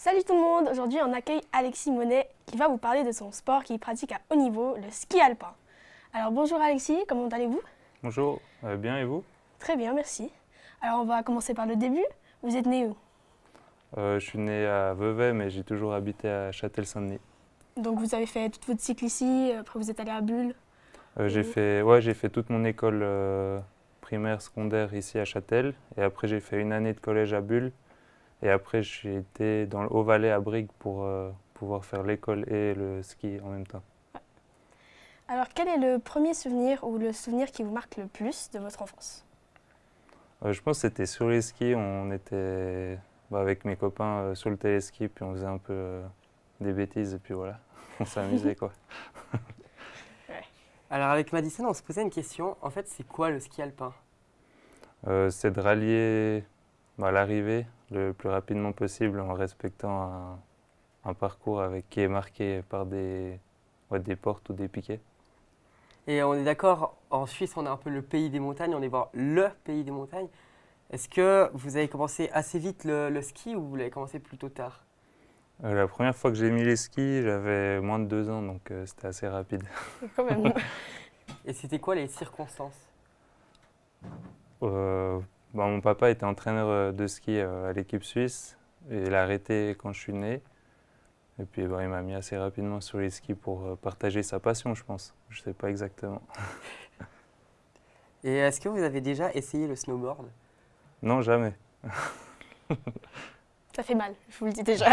Salut tout le monde, aujourd'hui on accueille Alexis Monet qui va vous parler de son sport qu'il pratique à haut niveau, le ski alpin. Alors bonjour Alexis, comment allez-vous? Bonjour, bien et vous? Très bien, merci. Alors on va commencer par le début. Vous êtes né où? Je suis né à Vevey, mais j'ai toujours habité à Châtel-Saint-Denis. Donc vous avez fait toute votre cycle ici, après vous êtes allé à Bulle. Ou- J'ai fait toute mon école primaire, secondaire ici à Châtel, et après j'ai fait une année de collège à Bulle, et après j'ai été dans le Haut-Valais à Brigue pour pouvoir faire l'école et le ski en même temps. Alors quel est le premier souvenir ou le souvenir qui vous marque le plus de votre enfance? Je pense que c'était sur les skis, on était avec mes copains sur le téléski, puis on faisait un peu des bêtises, et puis voilà, on s'amusait quoi. Alors avec Madison, on se posait une question. En fait, c'est quoi le ski alpin? C'est de rallier l'arrivée le plus rapidement possible en respectant un parcours qui est marqué par des portes ou des piquets. Et on est d'accord, en Suisse, on est un peu le pays des montagnes, on est voir le pays des montagnes. Est-ce que vous avez commencé assez vite le ski ou vous l'avez commencé plutôt tard? La première fois que j'ai mis les skis, j'avais moins de 2 ans, donc c'était assez rapide. Quand même. Et c'était quoi les circonstances? Euh, Mon papa était entraîneur de ski à l'équipe suisse, et il a arrêté quand je suis né. Et puis il m'a mis assez rapidement sur les skis pour partager sa passion, je pense. Je sais pas exactement. Et est-ce que vous avez déjà essayé le snowboard? Non, jamais. Ça fait mal, je vous le dis déjà.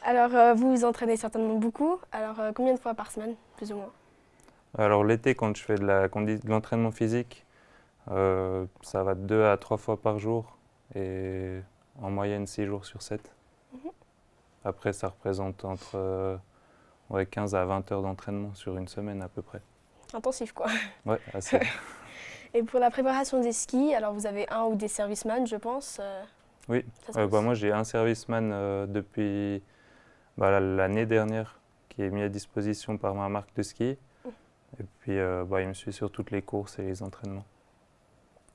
Alors vous vous entraînez certainement beaucoup. Alors combien de fois par semaine, plus ou moins? Alors l'été, quand je fais de l'entraînement physique, ça va de 2 à 3 fois par jour et en moyenne 6 jours sur 7. Mhm. Après, ça représente entre 15 à 20 heures d'entraînement sur une semaine à peu près. Intensif quoi. Ouais, assez. Et pour la préparation des skis, alors vous avez un ou des servicemen, je pense. Oui, Ça se passe. moi j'ai un serviceman depuis l'année dernière qui est mis à disposition par ma marque de ski. Et puis il me suit sur toutes les courses et les entraînements.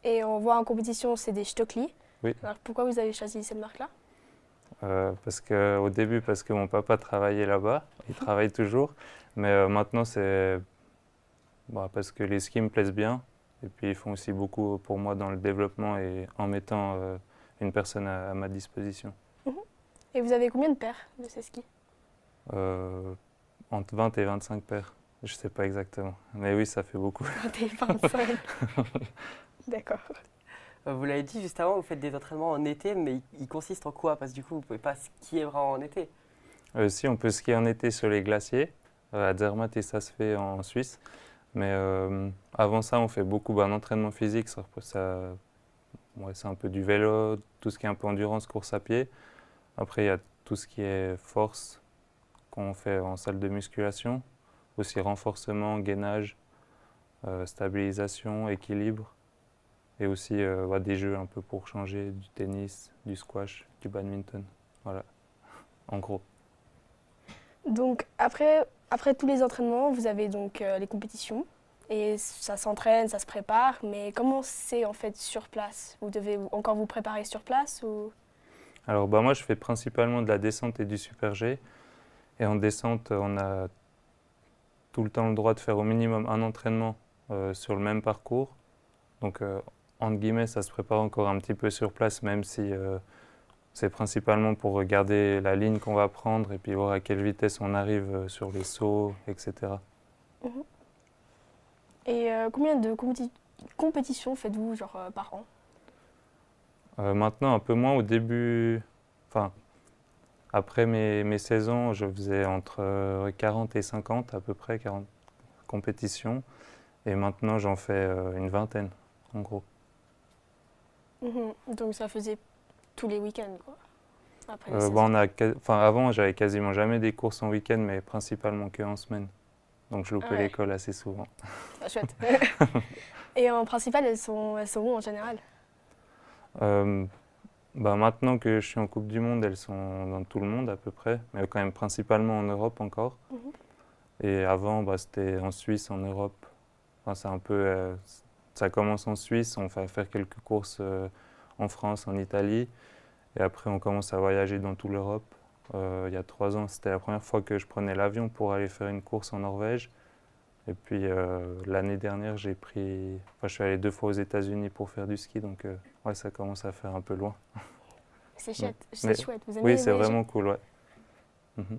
Et on voit en compétition, c'est des Stockley. Oui. Alors pourquoi vous avez choisi cette marque-là? Au début, parce que mon papa travaillait là-bas, il travaille toujours, mais maintenant c'est parce que les skis me plaisent bien, et puis ils font aussi beaucoup pour moi dans le développement et en mettant une personne à ma disposition. Mhm. Et vous avez combien de paires de ces skis? Euh, Entre 20 et 25 paires, je sais pas exactement, mais oui, ça fait beaucoup. Des 25. D'accord. Vous l'avez dit juste avant, vous faites des entraînements en été, mais ils consistent en quoi? Parce que du coup, vous ne pouvez pas skier vraiment en été. Si on peut skier en été sur les glaciers, à Zermatt et ça se fait en Suisse, mais avant ça, on fait beaucoup d'entraînement physique, c'est un peu du vélo, tout ce qui est un peu endurance, course à pied. Après, il y a tout ce qui est force qu'on fait en salle de musculation, aussi renforcement, gainage, stabilisation, équilibre, et aussi des jeux un peu pour changer, du tennis, du squash, du badminton. Voilà, en gros. Donc après tous les entraînements, vous avez donc les compétitions. Et ça s'entraîne, ça se prépare. Mais comment c'est en fait sur place? Vous devez encore vous préparer sur place ou... Alors moi, je fais principalement de la descente et du super G. Et en descente, on a tout le temps le droit de faire au minimum un entraînement sur le même parcours. Donc, entre guillemets, ça se prépare encore un petit peu sur place, même si c'est principalement pour regarder la ligne qu'on va prendre et puis voir à quelle vitesse on arrive sur les sauts, etc. Mhm. Et combien de compétitions faites-vous genre par an? Maintenant, un peu moins au début, enfin, après mes 16 ans, je faisais entre 40 et 50 à peu près, 40 compétitions. Et maintenant, j'en fais une vingtaine, en gros. Mhm. Donc ça faisait tous les week-ends quoi. Après les 16 ans. Avant, j'avais quasiment jamais des courses en week-end, mais principalement que en semaine. Donc, je Ah loupais ouais, l'école assez souvent. ah, chouette. Et en principal, elles sont où en général? Euh, Maintenant que je suis en Coupe du Monde, elles sont dans tout le monde à peu près, mais quand même principalement en Europe encore. Mhm. Et avant, c'était en Suisse, en Europe. Enfin, c'est un peu, ça commence en Suisse, on va faire quelques courses en France, en Italie. Et après, on commence à voyager dans toute l'Europe. Il y a 3 ans, c'était la première fois que je prenais l'avion pour aller faire une course en Norvège. Et puis l'année dernière, je suis allé 2 fois aux États-Unis pour faire du ski, donc ouais, ça commence à faire un peu loin. C'est Mais, chouette, mais c'est chouette. Vous oui, aimez c'est voyager? vraiment cool, ouais. Mhm.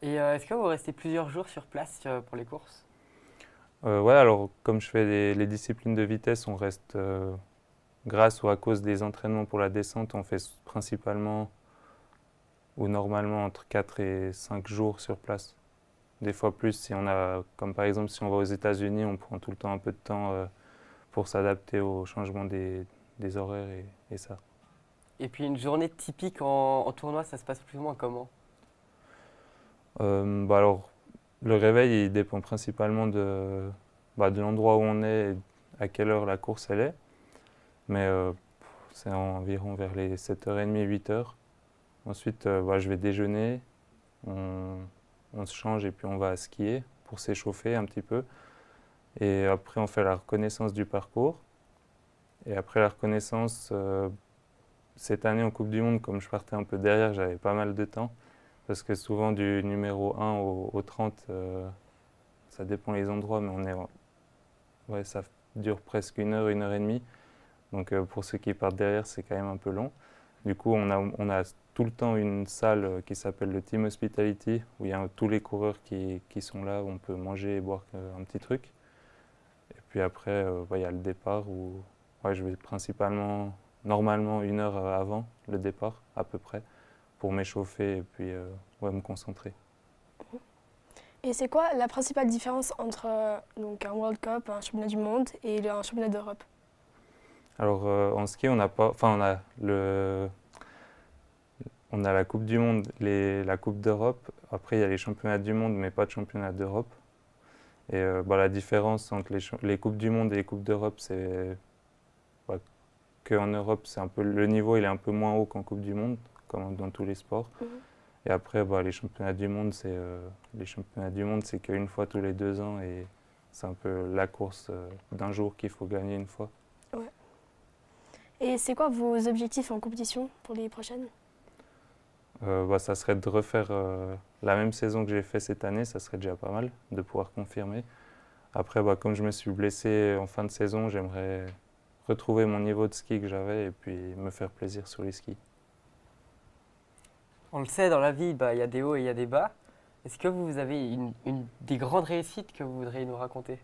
Et est-ce que vous restez plusieurs jours sur place pour les courses? Ouais, alors comme je fais les disciplines de vitesse, on reste, grâce ou à cause des entraînements pour la descente, on fait principalement ou normalement entre 4 et 5 jours sur place. Des fois plus si on a, comme par exemple si on va aux États-Unis, on prend tout le temps un peu de temps pour s'adapter au changement des horaires et ça. Et puis une journée typique en tournoi, ça se passe plus ou moins comment? Bah alors, le réveil, il dépend principalement de l'endroit où on est et à quelle heure la course elle est. Mais c'est environ vers les 7h30, 8h. Ensuite, je vais déjeuner, on, on se change et puis on va skier pour s'échauffer un petit peu. Et après, on fait la reconnaissance du parcours. Et après la reconnaissance, cette année en Coupe du Monde, comme je partais un peu derrière, j'avais pas mal de temps. Parce que souvent, du numéro 1 au 30, ça dépend les endroits, mais ouais, ça dure presque 1 heure et demie. Donc pour ceux qui partent derrière, c'est quand même un peu long. Du coup, on a tout le temps une salle qui s'appelle le Team Hospitality, où il y a tous les coureurs qui sont là, où on peut manger et boire un petit truc. Et puis après, il y a le départ, où ouais, je vais principalement, normalement, 1 heure avant le départ, à peu près, pour m'échauffer et puis ouais, me concentrer. Et c'est quoi la principale différence entre donc un World Cup, un championnat du monde et un championnat d'Europe? Alors en ski, on n'a pas, enfin on a la Coupe du Monde, la Coupe d'Europe. Après, il y a les championnats du monde, mais pas de championnat d'Europe. Et la différence entre les Coupes du Monde et les Coupes d'Europe, c'est bah, qu'en Europe, c'est un peu, le niveau il est un peu moins haut qu'en Coupe du Monde, comme dans tous les sports. Mhm. Et après, les championnats du monde, c'est qu'une fois tous les 2 ans et c'est un peu la course d'un jour qu'il faut gagner une fois. Ouais. Et c'est quoi vos objectifs en compétition pour les prochaines? Ça serait de refaire la même saison que j'ai fait cette année, ça serait déjà pas mal de pouvoir confirmer. Après, comme je me suis blessé en fin de saison, j'aimerais retrouver mon niveau de ski que j'avais et puis me faire plaisir sur les skis. On le sait, dans la vie, il y a des hauts et il y a des bas. Est-ce que vous avez des grandes réussites que vous voudriez nous raconter?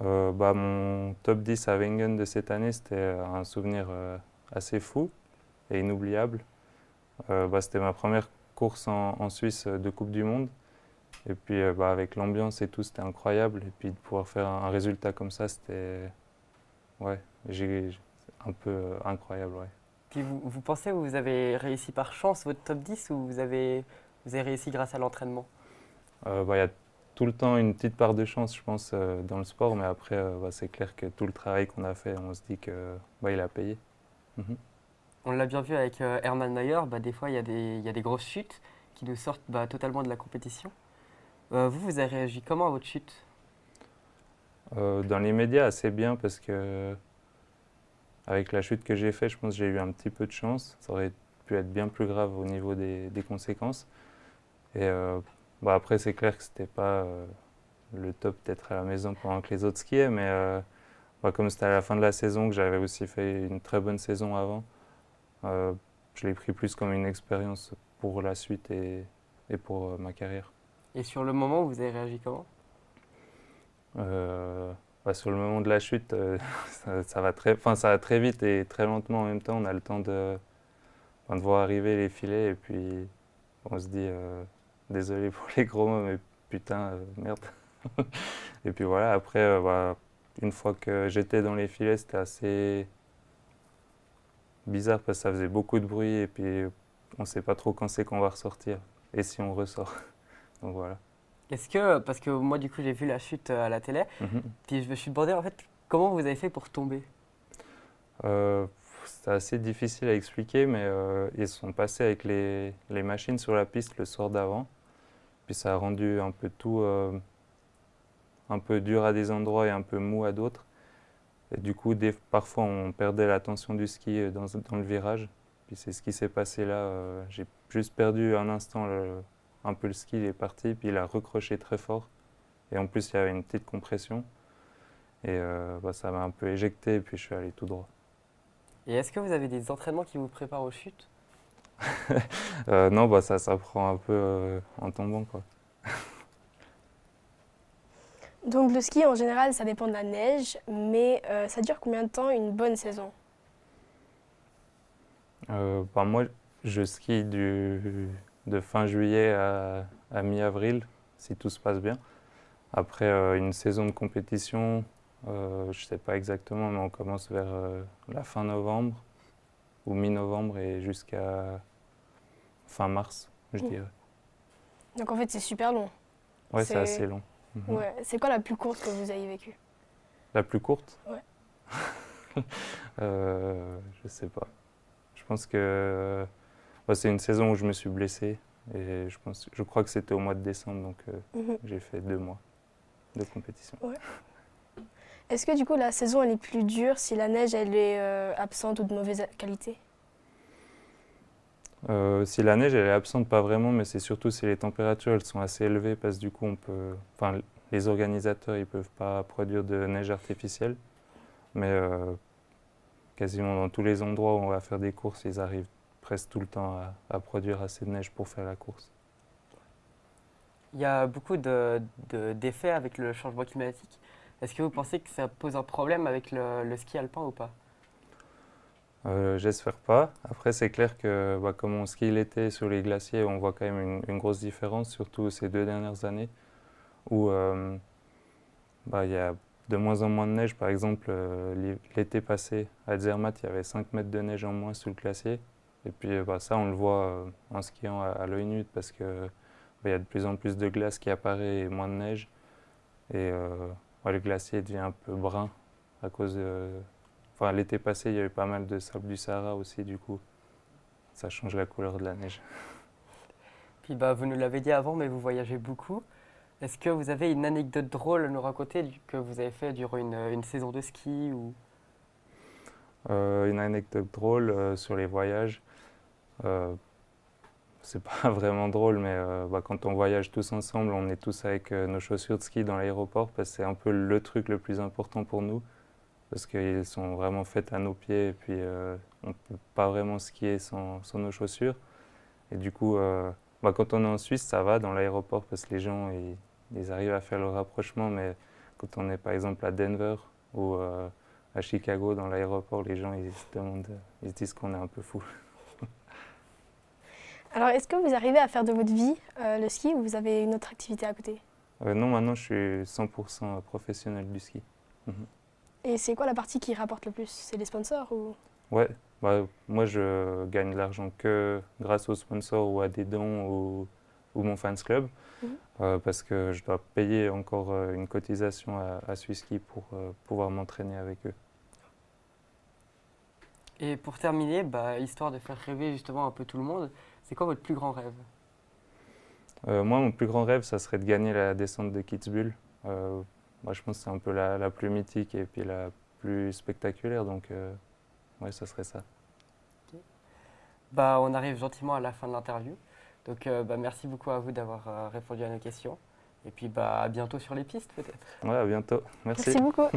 Mon top 10 à Wengen de cette année, c'était un souvenir assez fou et inoubliable. C'était ma première course en Suisse de Coupe du Monde. Et puis avec l'ambiance et tout, c'était incroyable. Et puis de pouvoir faire un résultat comme ça, c'était ouais, un peu incroyable. Ouais. Puis vous pensez que vous avez réussi par chance votre top 10 ou vous avez réussi grâce à l'entraînement? Il y a tout le temps une petite part de chance, je pense, dans le sport. Mais après, c'est clair que tout le travail qu'on a fait, on se dit que il a payé. Mhm. On l'a bien vu avec Hermann Mayer, des fois il y a des grosses chutes qui nous sortent totalement de la compétition. Vous avez réagi comment à votre chute? Dans les médias, assez bien parce que avec la chute que j'ai faite, je pense que j'ai eu un petit peu de chance. Ça aurait pu être bien plus grave au niveau des conséquences. Et après, c'est clair que c'était pas le top d'être à la maison pendant que les autres skiaient, mais comme c'était à la fin de la saison, que j'avais aussi fait une très bonne saison avant, euh, je l'ai pris plus comme une expérience pour la suite et pour ma carrière. Et sur le moment, vous avez réagi comment? Sur le moment de la chute, ça va très vite et très lentement en même temps. On a le temps de voir arriver les filets et puis on se dit désolé pour les gros mots, mais putain, merde. Et puis voilà, après, une fois que j'étais dans les filets, c'était assez bizarre parce que ça faisait beaucoup de bruit et puis on ne sait pas trop quand c'est qu'on va ressortir et si on ressort. Donc voilà. Parce que moi du coup j'ai vu la chute à la télé, Mhm. puis je me suis demandé en fait comment vous avez fait pour tomber. Euh, c'est assez difficile à expliquer, mais ils sont passés avec les machines sur la piste le soir d'avant. Puis ça a rendu un peu tout un peu dur à des endroits et un peu mou à d'autres. Et du coup, parfois, on perdait la tension du ski dans le virage. Puis c'est ce qui s'est passé là. J'ai juste perdu un instant un peu le ski, il est parti, puis il a recroché très fort. Et en plus, il y avait une petite compression. Et ça m'a un peu éjecté, et puis je suis allé tout droit. Et est-ce que vous avez des entraînements qui vous préparent aux chutes? Non, ça prend un peu en tombant, quoi. Donc le ski en général, ça dépend de la neige, mais ça dure combien de temps une bonne saison? Moi, je skie de fin juillet à mi-avril, si tout se passe bien. Après une saison de compétition, je ne sais pas exactement, mais on commence vers la fin novembre ou mi-novembre et jusqu'à fin mars, je dirais. Donc en fait, c'est super long. Ouais, c'est assez long. Mhm. Ouais. C'est quoi la plus courte que vous ayez vécue? La plus courte? Ouais. Je sais pas. Je pense que c'est une saison où je me suis blessé et je crois que c'était au mois de décembre, donc j'ai fait 2 mois de compétition. Ouais. Est-ce que du coup la saison elle est plus dure si la neige elle est absente ou de mauvaise qualité? Si la neige elle est absente, pas vraiment, mais c'est surtout si les températures elles sont assez élevées parce que du coup les organisateurs ils peuvent pas produire de neige artificielle, mais quasiment dans tous les endroits où on va faire des courses, ils arrivent presque tout le temps à produire assez de neige pour faire la course. Il y a beaucoup d'effets avec le changement climatique. Est-ce que vous pensez que ça pose un problème avec le ski alpin ou pas? J'espère pas. Après, c'est clair que comme on skie l'été sur les glaciers, on voit quand même une grosse différence, surtout ces 2 dernières années, où il y a de moins en moins de neige. Par exemple, l'été passé, à Zermatt, il y avait 5 mètres de neige en moins sous le glacier. Et puis ça, on le voit en skiant à l'œil nu, parce que il y a de plus en plus de glace qui apparaît et moins de neige. Et le glacier devient un peu brun à cause de... l'été passé, il y avait pas mal de sable du Sahara aussi, du coup, ça change la couleur de la neige. Puis vous nous l'avez dit avant, mais vous voyagez beaucoup. Est-ce que vous avez une anecdote drôle à nous raconter que vous avez fait durant une saison de ski ou... Une anecdote drôle sur les voyages. C'est pas vraiment drôle, mais quand on voyage tous ensemble, on est tous avec nos chaussures de ski dans l'aéroport, parce que c'est un peu le truc le plus important pour nous, parce qu'elles sont vraiment faites à nos pieds, et puis on ne peut pas vraiment skier sans nos chaussures. Et du coup, quand on est en Suisse, ça va dans l'aéroport, parce que les gens ils arrivent à faire le rapprochement, mais quand on est par exemple à Denver ou à Chicago, dans l'aéroport, les gens ils se demandent, ils se disent qu'on est un peu fou. Alors est-ce que vous arrivez à faire de votre vie le ski ou vous avez une autre activité à côté? Non, maintenant je suis 100% professionnel du ski. Et c'est quoi la partie qui rapporte le plus? C'est les sponsors ou... Ouais, moi je gagne de l'argent que grâce aux sponsors ou à des dons ou mon fans club, parce que je dois payer encore une cotisation à Swisski pour pouvoir m'entraîner avec eux. Et pour terminer, histoire de faire rêver justement un peu tout le monde, c'est quoi votre plus grand rêve? Moi, mon plus grand rêve, ça serait de gagner la descente de Kitzbühel. Je pense que c'est un peu la plus mythique et puis la plus spectaculaire, donc ouais, ça serait ça. Okay. On arrive gentiment à la fin de l'interview, donc merci beaucoup à vous d'avoir répondu à nos questions. Et puis à bientôt sur les pistes peut-être. Ouais, à bientôt. Merci. Merci beaucoup.